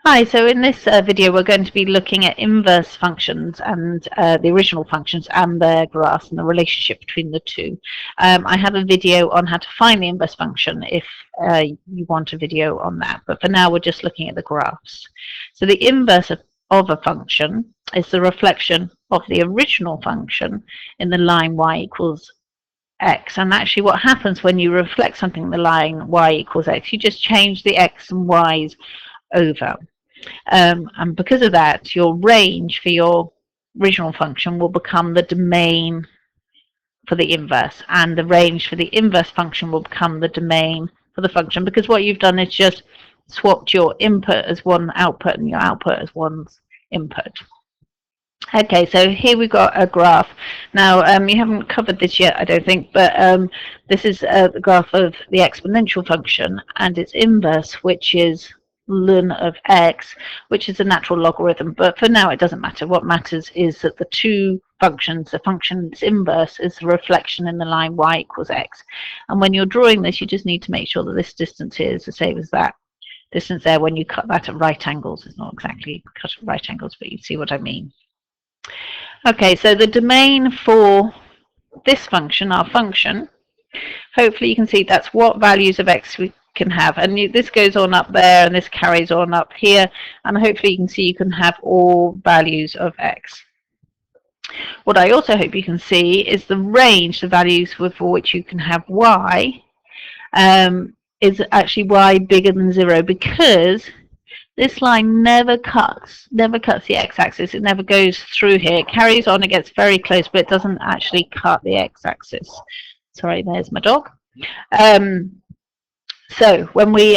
Hi, so in this video we're going to be looking at inverse functions and the original functions and their graphs and the relationship between the two. I have a video on how to find the inverse function if you want a video on that, but for now we're just looking at the graphs. So the inverse of a function is the reflection of the original function in the line y equals x, and actually what happens when you reflect something in the line y equals x, you just change the x and y's over. And because of that, your range for your original function will become the domain for the inverse, and the range for the inverse function will become the domain for the function, because what you've done is just swapped your input as one output and your output as one's input. Okay, so here we've got a graph. Now, you haven't covered this yet, I don't think, but this is the graph of the exponential function and its inverse, which is ln of x, which is a natural logarithm. But for now, it doesn't matter. What matters is that the two functions, the function's inverse is the reflection in the line y equals x. And when you're drawing this, you just need to make sure that this distance here is the same as that distance there. When you cut that at right angles, it's not exactly cut at right angles, but you see what I mean. Okay, so the domain for this function, our function, hopefully you can see that's what values of x we can have. And this goes on up there and this carries on up here. And hopefully you can see you can have all values of x. What I also hope you can see is the range, the values for which you can have y, is actually y bigger than 0, because this line never cuts the x-axis. It never goes through here. It carries on, it gets very close, but it doesn't actually cut the x-axis. Sorry, there's my dog. So when we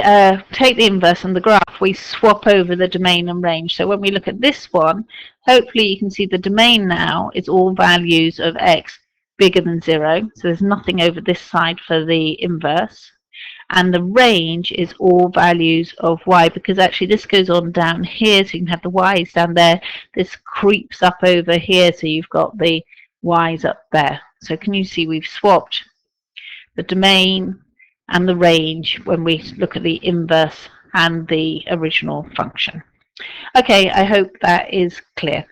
take the inverse and the graph, we swap over the domain and range. So when we look at this one, hopefully you can see the domain now is all values of x bigger than 0. So there's nothing over this side for the inverse. And the range is all values of y, because actually this goes on down here, so you can have the y's down there. This creeps up over here, so you've got the y's up there. So can you see we've swapped the domain and the range when we look at the inverse and the original function. Okay, I hope that is clear.